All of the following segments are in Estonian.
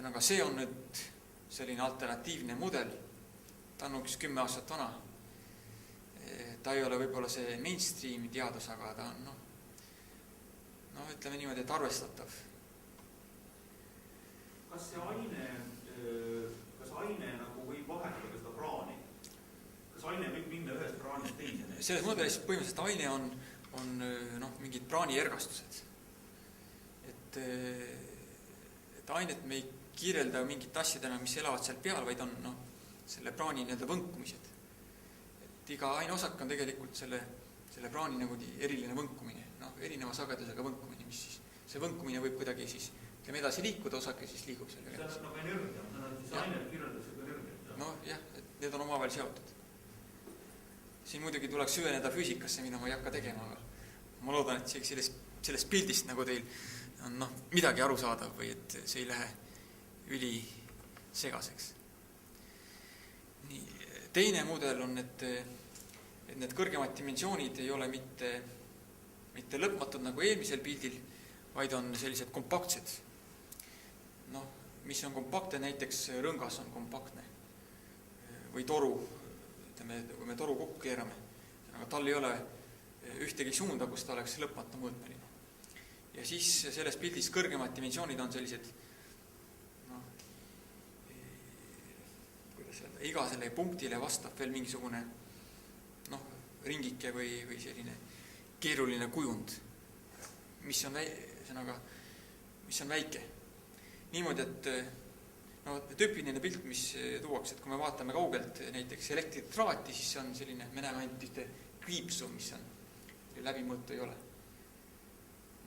Aga see on nüüd selline alternatiivne mudel. Ta on üks 10 aastat vana. Ta ei ole võib-olla see mainstream teadus, aga ta on ütleme niimoodi, et arvestatav. Kas aine nagu võib vahetada seda praani? Kas aine võib minna ühest praanist teisele? Selles mudelis põhimõtteliselt aine on mingid praaniergastused. Et ainet me ei kirjelda mingit asjadena, mis elavad seal peal, vaid on selle praani võnkumised. Et iga aineosak on tegelikult selle praani eriline võnkumine, erineva sagedusega võnkumine, mis siis see võnkumine võib kuidagi siis edasi liikuda, osake siis liigub selle. See on nagu energia, siis ainet kirjeldab energia. Jah, et need on omavahel seotud. Siin muidugi tuleks süveneda füüsikasse, mida ma ei hakka tegema, aga ma loodan, et sellest pildist nagu teil on midagi aru saada või et see ei lähe üli segaseks. Nii, teine mudel on, et need kõrgemad dimensioonid ei ole mitte lõpmatud nagu eelmisel pildil, vaid on sellised kompaktsed. Mis on kompaktne, näiteks rõngas on kompaktne või toru, ütleme, kui me toru kokku keerame, aga tal ei ole ühtegi suunda, kus ta oleks lõpmatu mõõtmeline. Ja siis selles pildis kõrgemad dimensioonid on sellised iga selle punktile vastab veel mingisugune ringike või selline keeruline kujund, mis on väike. Niimoodi, et tüüpiline pilt, mis tuuakse, et kui me vaatame kaugelt näiteks elektritraati, siis see on selline, me näeme ainult ühte kriipsu, mis on läbimõõtu ei ole.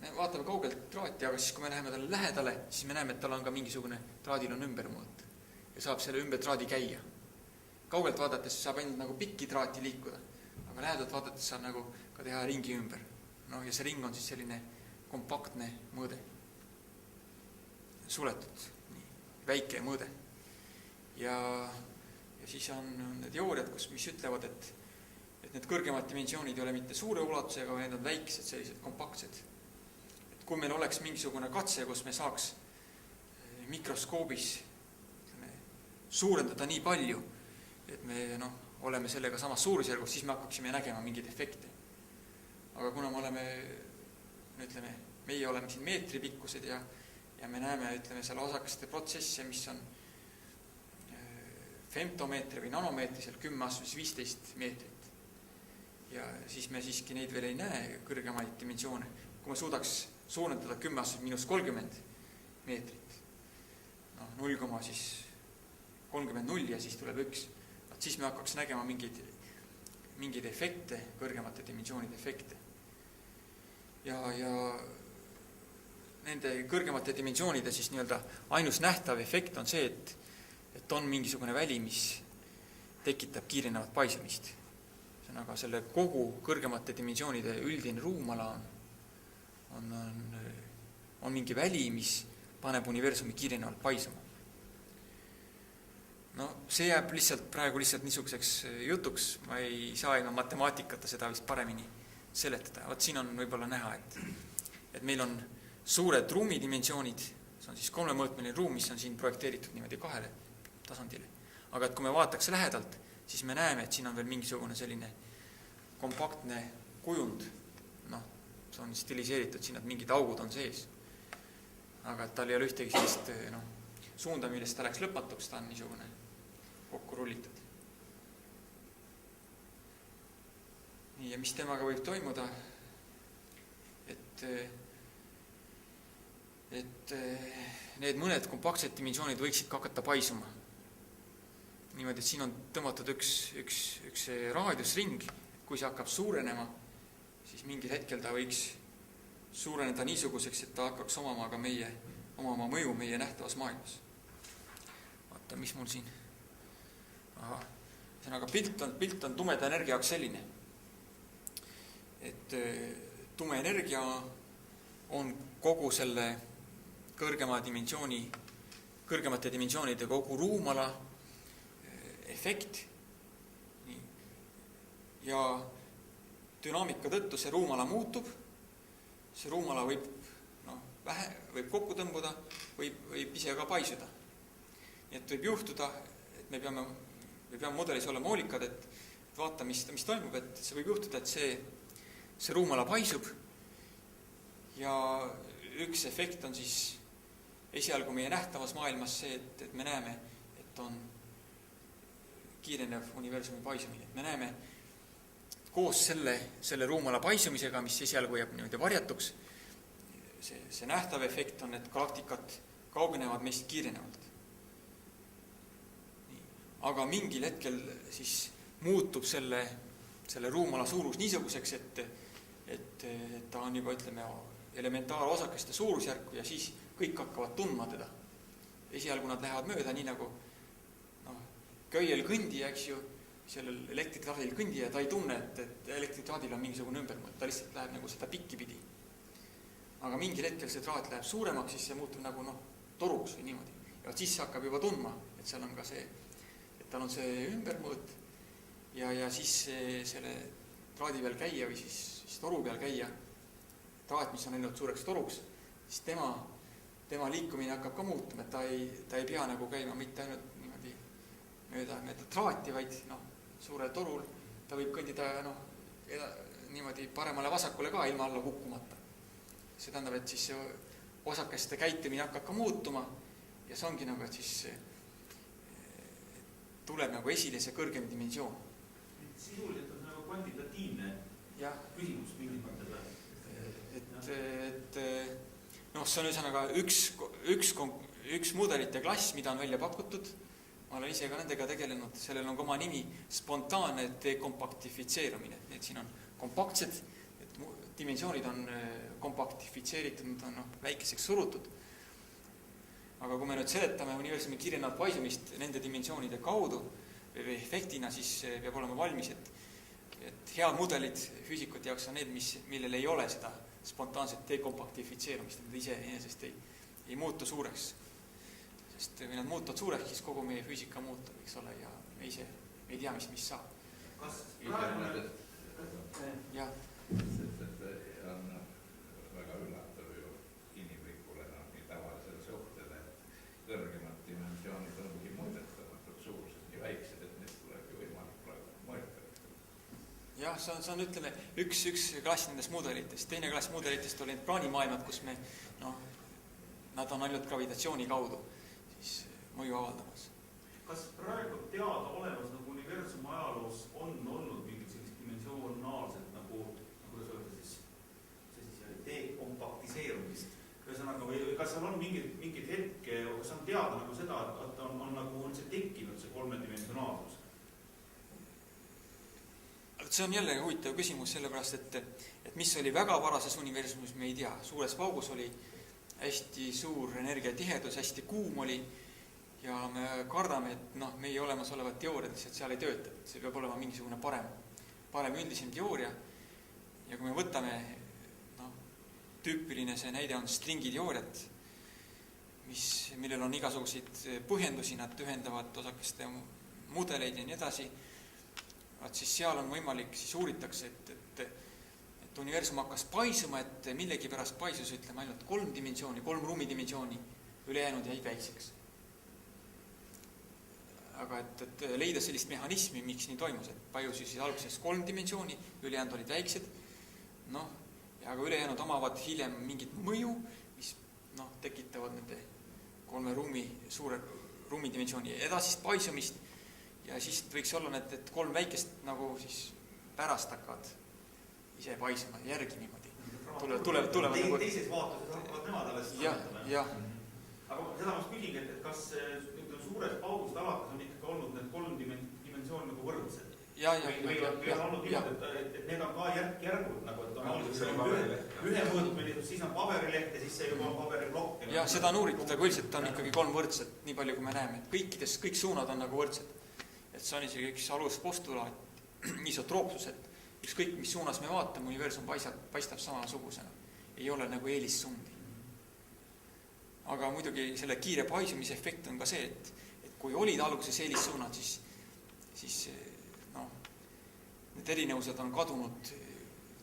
Me vaatame kaugelt traati, aga siis kui me läheme talle lähedale, siis me näeme, et tal on ka mingisugune, traadil on ümbermõõt ja saab selle ümber traadi käia. Kaugelt vaadates saab ainult nagu pikki traati liikuda, aga lähedalt vaadates saab nagu ka teha ringi ümber. Ja see ring on siis selline kompaktne mõõde. Suletud, väike mõõde. Ja siis on need teooriad, mis ütlevad, et need kõrgemad dimensioonid ei ole mitte suure ulatusega, vaid need on väikesed, sellised kompaktsed. Et kui meil oleks mingisugune katse, kus me saaks mikroskoobis suurendada nii palju, et me oleme sellega samas suurusjärgus, siis me hakkaksime nägema mingeid efekte. Aga kuna meie oleme siin meetri pikkused ja me näeme, seal osakeste protsesse, mis on femtomeetri või nanomeetri, seal 10⁻15 meetrit. Ja siis me siiski neid veel ei näe, kõrgemaid dimensioone. Kui me suudaks suurendada 10⁻30 meetrit, 0,30 ja siis tuleb 1, siis me hakkaks nägema mingeid efekte, kõrgemate dimensioonide efekte. Ja nende kõrgemate dimensioonide siis ainus nähtav efekt on see, et on mingisugune väli, mis tekitab kiirenevat paisumist. See on aga selle kogu kõrgemate dimensioonide üldine ruumala on mingi väli, mis paneb universumi kiirenevalt paisuma. See jääb praegu niisuguseks jutuks, ma ei saa ilma matemaatikata seda vist paremini seletada. Siin on võib-olla näha, et meil on suured ruumidimensioonid, see on siis 3-mõõtmeline ruum, mis on siin projekteeritud niimoodi 2 tasandile. Aga et kui me vaataks lähedalt, siis me näeme, et siin on veel mingisugune selline kompaktne kujund. See on stiliseeritud, siin mingid augud on sees. Aga et tal ei ole ühtegi sellist suunda, millest ta läks lõpmatuks, ta on niisugune kokku rullitud. Nii, ja mis temaga võib toimuda? Et need mõned kompaktsed dimensioonid võiksid hakata paisuma. Niimoodi, et siin on tõmmatud üks raadiusring, kui see hakkab suurenema, siis mingil hetkel ta võiks suureneda niisuguseks, et ta hakkaks omama mõju meie nähtavas maailmas. Vaata, mis mul siin. Aga pilt on tumeda energia jaoks selline, et tume energia on kogu selle kõrgemate dimensioonide kogu ruumala efekt. Ja dünaamika tõttu see ruumala muutub. See ruumala võib võib kokku tõmbuda, võib ise ka paisuda. Nii et võib juhtuda, et me peame mudelis olema hoolikad, et vaata, mis toimub, et see võib juhtuda, et see ruumala paisub ja üks efekt on siis esialgu meie nähtavas maailmas see, et me näeme, et on kiirenev universumi paisumine. Me näeme koos selle ruumala paisumisega, mis esialgu jääb niimoodi varjatuks, see nähtav efekt on, et galaktikad kaugenevad meist kiirenevalt. Aga mingil hetkel siis muutub selle ruumala suurus niisuguseks, et ta on juba, ütleme, elementaarosakeste suurusjärku ja siis kõik hakkavad tundma teda. Esialgu nad lähevad mööda, nii nagu köiel kõndija, eks ju, sellel elektritraadil kõndija, ta ei tunne, et elektritraadil on mingisugune ümbermõõt, ta lihtsalt läheb nagu seda pikki pidi. Aga mingil hetkel see traat läheb suuremaks, siis see muutub nagu toruks või niimoodi. Ja siis hakkab juba tundma, et seal on ka see, et tal on see ümbermõõt ja siis selle traadi peal käia või siis toru peal käia, traat, mis on ainult suureks toruks, siis tema liikumine hakkab ka muutuma, et ta ei pea nagu käima mitte ainult niimoodi mööda traati, vaid suurel torul ta võib kõndida niimoodi paremale vasakule ka ilma alla kukkumata. See tähendab, et siis osakeste käitumine hakkab ka muutuma ja see ongi nagu, et siis tuleb nagu esile see kõrgem dimensioon. Sisuliselt on nagu kvantitatiivne küsimus mingil mõttel. See on üsanaga üks mudelite klass, mida on välja pakutud. Ma olen ise ka nendega tegelenud, sellel on ka oma nimi spontaanne dekompaktifitseerumine. Need siin on kompaktsed, dimensioonid on kompaktifitseeritud, need on väikeseks surutud. Aga kui me nüüd seletame universumi kiirenevat paisumist nende dimensioonide kaudu või efektina, siis peab olema valmis, et head mudelid füüsikute jaoks on need, millel ei ole seda spontaanset dekompaktifitseerumist, need ise enesest ei muutu suureks. Sest kui nad muutuvad suureks, siis kogu meie füüsika muutub, eks ole, ja me ise ei tea, mis saab. Kas praegune... Jah. See on väga üllatav ju inimlikule, nii tavalisele suhtele, et kõrgemad dimensioonid ongi mõõdetamatult suurused, nii väiksed, et need tuleb ju võimalik mõõdeta. Jah, see on, ütleme, üks klass nendest mudelitest. Teine klass mudelitest oli need praanimaailmad, kus nad on ainult gravitatsiooni kaudu siis mõju avaldamas. Kas praegu teada olevas universumi ajaloos on olnud mingid sellist dimensionaalset kuidas öelda siis dekompaktiseerumist? Ühesõnaga, või kas seal on mingid hetke, kas on teada seda, et on see tekkinud see kolmedimensionaalsus? See on jälle huvitav küsimus, sellepärast, et mis oli väga varases universumis, me ei tea. Suures paugus oli hästi suur energiatihedus, hästi kuum oli ja me kardame, et meie olemasolevad teooriad lihtsalt seal ei tööta. See peab olema mingisugune parem üldisem teooria. Ja kui me võtame, tüüpiline see näide on stringiteooriat, millel on igasuguseid põhjendusi, nad ühendavad osakeste mudeleid ja nii edasi. Siis seal on võimalik, siis uuritakse, et universum hakkas paisuma, et millegi pärast paisus, ütleme, ainult 3 ruumidimensiooni, ülejäänud jäi väikseks. Aga et leida sellist mehhanismi, miks nii toimus, et paisus siis alguses 3 dimensiooni, ülejäänud olid väiksed, ja aga ülejäänud omavad hiljem mingit mõju, mis tekitavad nende 3 suure ruumidimensiooni edasist paisumist ja siis võiks olla, et 3 väikest nagu siis pärast hakkavad ise paisuma järgi niimoodi. Tulevad teises vaatuses hakkavad nemad alles saavutama. Jah. Aga seda ma küsingi, et kas suures paugust alates on ikkagi olnud need 3 dimensiooni nagu võrdsed? Või on olnud niimoodi, et need on ka järgud, et on olnud ühe mõõtmine, siis on paberileht ja siis see juba on paberiplokk. Ja seda on uuritud, aga üldiselt on ikkagi 3 võrdset, nii palju kui me näeme. Kõik suunad on nagu võrdsed. Et see on isegi üks aluspostulaat, isotroopsus, et ükskõik, mis suunas me vaatame, universum paistab samasugusena. Ei ole nagu eelissuundi. Aga muidugi selle kiire paisumise efekt on ka see, et kui olid alguses eelissuunad, siis need erinevused on kadunud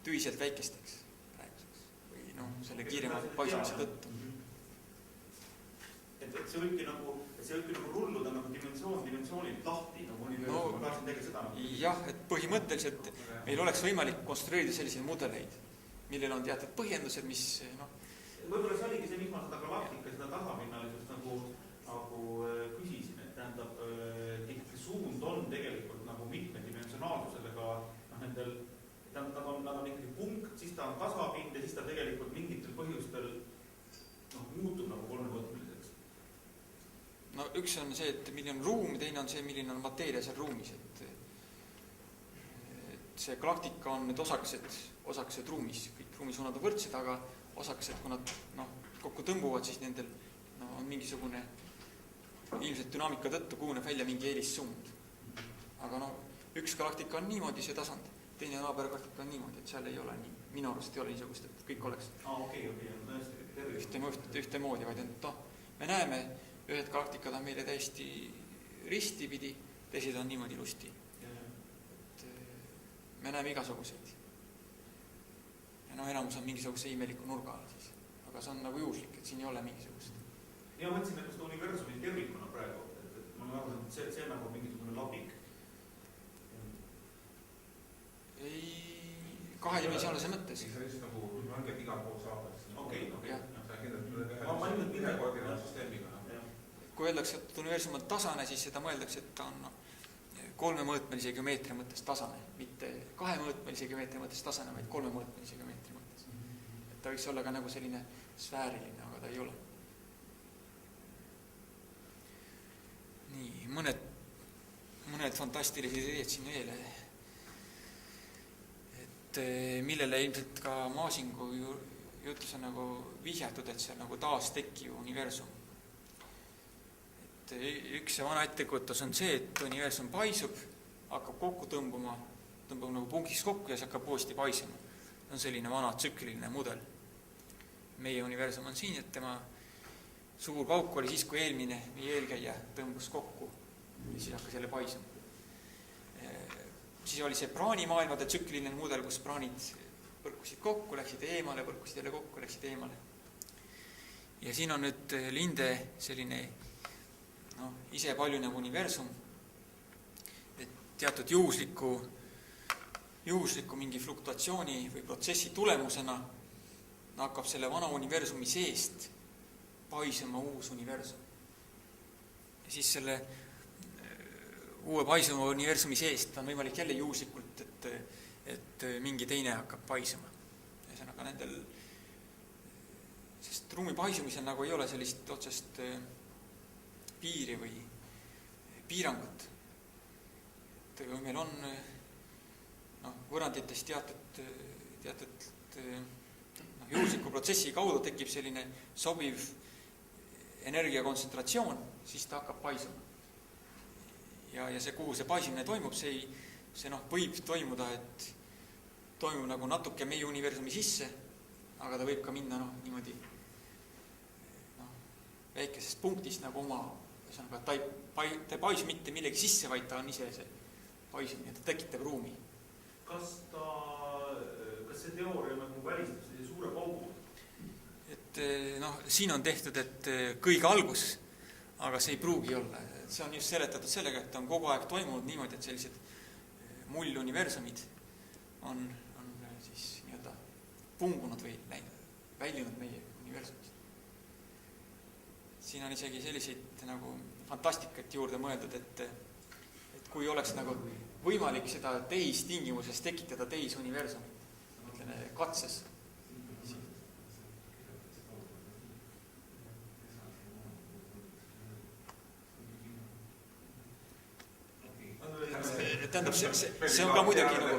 tühiselt väikesteks praeguseks või selle kiirema paisumise tõttu. et see võibki nagu rulluda nagu dimensioonilt lahti nagu universum, No, ma tahtsin tegelikult seda nagu. jah, et põhimõtteliselt meil oleks võimalik konstrueerida selliseid mudeleid, millel on teatud põhjendused, mis noh, Võib-olla see oligi see, miks ma seda galaktika, seda tasapinnalisust nagu küsisin, et tähendab, ikkagi suund on tegelikult nagu mitmedimensionaalsusega nendel, nad on ikkagi punkt, siis ta on tasapind ja siis ta tegelikult mingitel põhjustel muutub nagu kolmemõõtmeliseks. no üks on see, et milline on ruum, teine on see, milline on mateeria seal ruumis, et see galaktika on need osakesed ruumis, kõik ruumisuunad on võrdsed, aga osakesed, kui nad kokku tõmbuvad, siis nendel on mingisugune ilmselt dünaamika tõttu kujuneb välja mingi eelissuund. Aga üks galaktika on niimoodi, see tasand, teine naabergalaktika on niimoodi, et seal ei ole nii, minu arust ei ole niisugust, et kõik oleks ühtemoodi, vaid et me näeme, ühed galaktikad on meile täiesti ristipidi, teised on niimoodi lusti. Et me näeme igasuguseid. Ja enamus on mingisuguse imeliku nurga all siis. Aga see on nagu juhuslik, et siin ei ole mingisugust. Ja mõtlesin, et seda universumi tervikuna praegu, et ma arvan, et see nagu mingisugune labik. Ei, kahedimensionaalse mõttes. See on lihtsalt nagu mänged igal pool saada. Okei. Sa kindlalt ühe koordinaat süsteemiga. Kui öeldakse, et universum on tasane, siis seda mõeldakse, et ta on kolmemõõtmelise geomeetria mõttes tasane. Mitte kahemõõtmelise geomeetria mõttes tasane, vaid kolmemõõtmelise geomeetria mõttes. Et ta võiks olla ka nagu selline sfääriline, aga ta ei ole. Nii, mõned fantastilised ideed siin veel. Et millele ilmselt ka Maasingu jutus on nagu vihjatud, et see on nagu taas tekkiv universum. Et üks vana ettekujutus on see, et universum paisub, hakkab kokku tõmbub nagu punktiks kokku ja see hakkab uuesti paisuma. See on selline vana tsükliline mudel. Meie universum on siin, et tema suur pauk oli siis, kui eelmine, meie eelkäija tõmbus kokku ja siis hakkas jälle paisuma. Siis oli see praanimaailmade tsükliline mudel, kus praanid põrkusid kokku, läksid eemale, põrkusid jälle kokku, läksid eemale. Ja siin on nüüd Linde selline ise paljunev universum, et teatud juhusliku mingi fluktuatsiooni või protsessi tulemusena hakkab selle vana universumi seest paisuma uus universum. Ja siis selle uue paisuma universumi seest on võimalik jälle juhuslikult, et mingi teine hakkab paisuma. Ühesõnaga sest ruumi paisumisel nagu ei ole sellist otsest piiri või piirangut. Et kui meil on võrandites teatud juhusliku protsessi kaudu tekib selline sobiv energiakontsentratsioon, siis ta hakkab paisuma. Ja see, kuhu see paisimine toimub, see võib toimuda, et toimub nagu natuke meie universumi sisse, aga ta võib ka minna niimoodi väikesest punktist nagu oma, ta ei paisu mitte millegi sisse, vaid ta on ise see paisumine, ta tekitab ruumi. Kas see teooria nagu välistab sellise suure paugu? Et siin on tehtud, et kõige algus, aga see ei pruugi olla. See on just seletatud sellega, et on kogu aeg toimunud niimoodi, et sellised mulluniversumid on siis nii-öelda pungunud või väljunud meie universumist. Siin on isegi selliseid nagu fantastikat juurde mõeldud, et kui oleks nagu võimalik seda tehistingimuses tekitada tehisuniversumit, ütleme katses. Tähendab, see on ka muidugi nagu,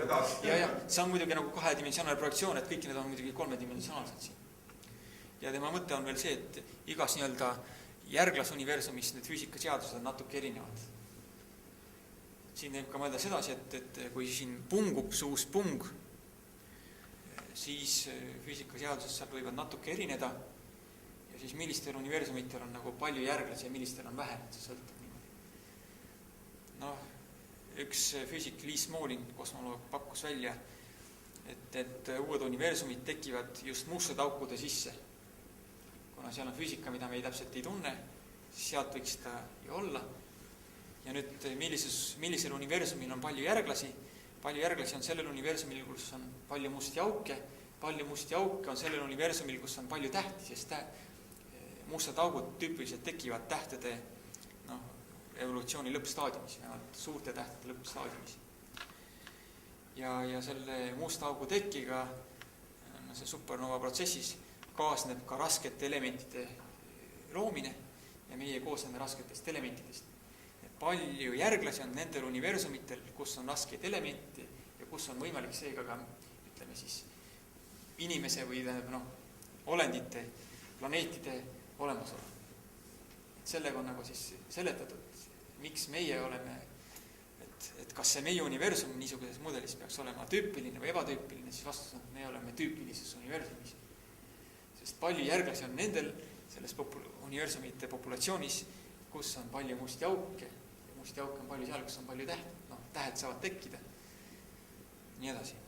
see on muidugi nagu kahedimensionaalne projektsioon, et kõik need on muidugi kolmedimensionaalsed siin. Ja tema mõte on veel see, et igas nii-öelda järglasuniversumis need füüsikaseadused on natuke erinevad. Siin võib ka mõelda sedasi, et kui siin pungub see uus pung, siis füüsikaseadused seal võivad natuke erineda ja siis millistel universumitel on nagu palju järglasi ja millistel on vähem, et see sõltub niimoodi. Üks füüsik Liis Moolin, kosmoloog, pakkus välja, et uued universumid tekivad just mustade aukude sisse. Kuna seal on füüsika, mida me täpselt ei tunne, sealt võiks ta ju olla. Ja nüüd millisel universumil on palju järglasi? Palju järglasi on sellel universumil, kus on palju musti auke. Palju musti auke on sellel universumil, kus on palju tähti, sest mustad augud tüüpiliselt tekivad tähtede evolutsiooni lõppstaadiumis, vähemalt suurte tähtede lõppstaadiumis. Ja selle musta augu tekkiga, see supernova protsessis kaasneb ka raskete elementide loomine ja meie koosneme rasketest elementidest. Palju järglasi on nendel universumitel, kus on raskeid elementi ja kus on võimalik seega ka, ütleme siis, inimese või olendite, planeetide olemasolu. Sellega on nagu siis seletatud, miks meie oleme, et kas see meie universum niisuguses mudelis peaks olema tüüpiline või ebatüüpiline, siis vastus on, et me oleme tüüpilises universumis. Sest palju järglasi on nendel selles universumite populatsioonis, kus on palju musti auke. Ja musti auke on palju seal, kus on palju tähed. Tähed saavad tekkida. Nii edasi.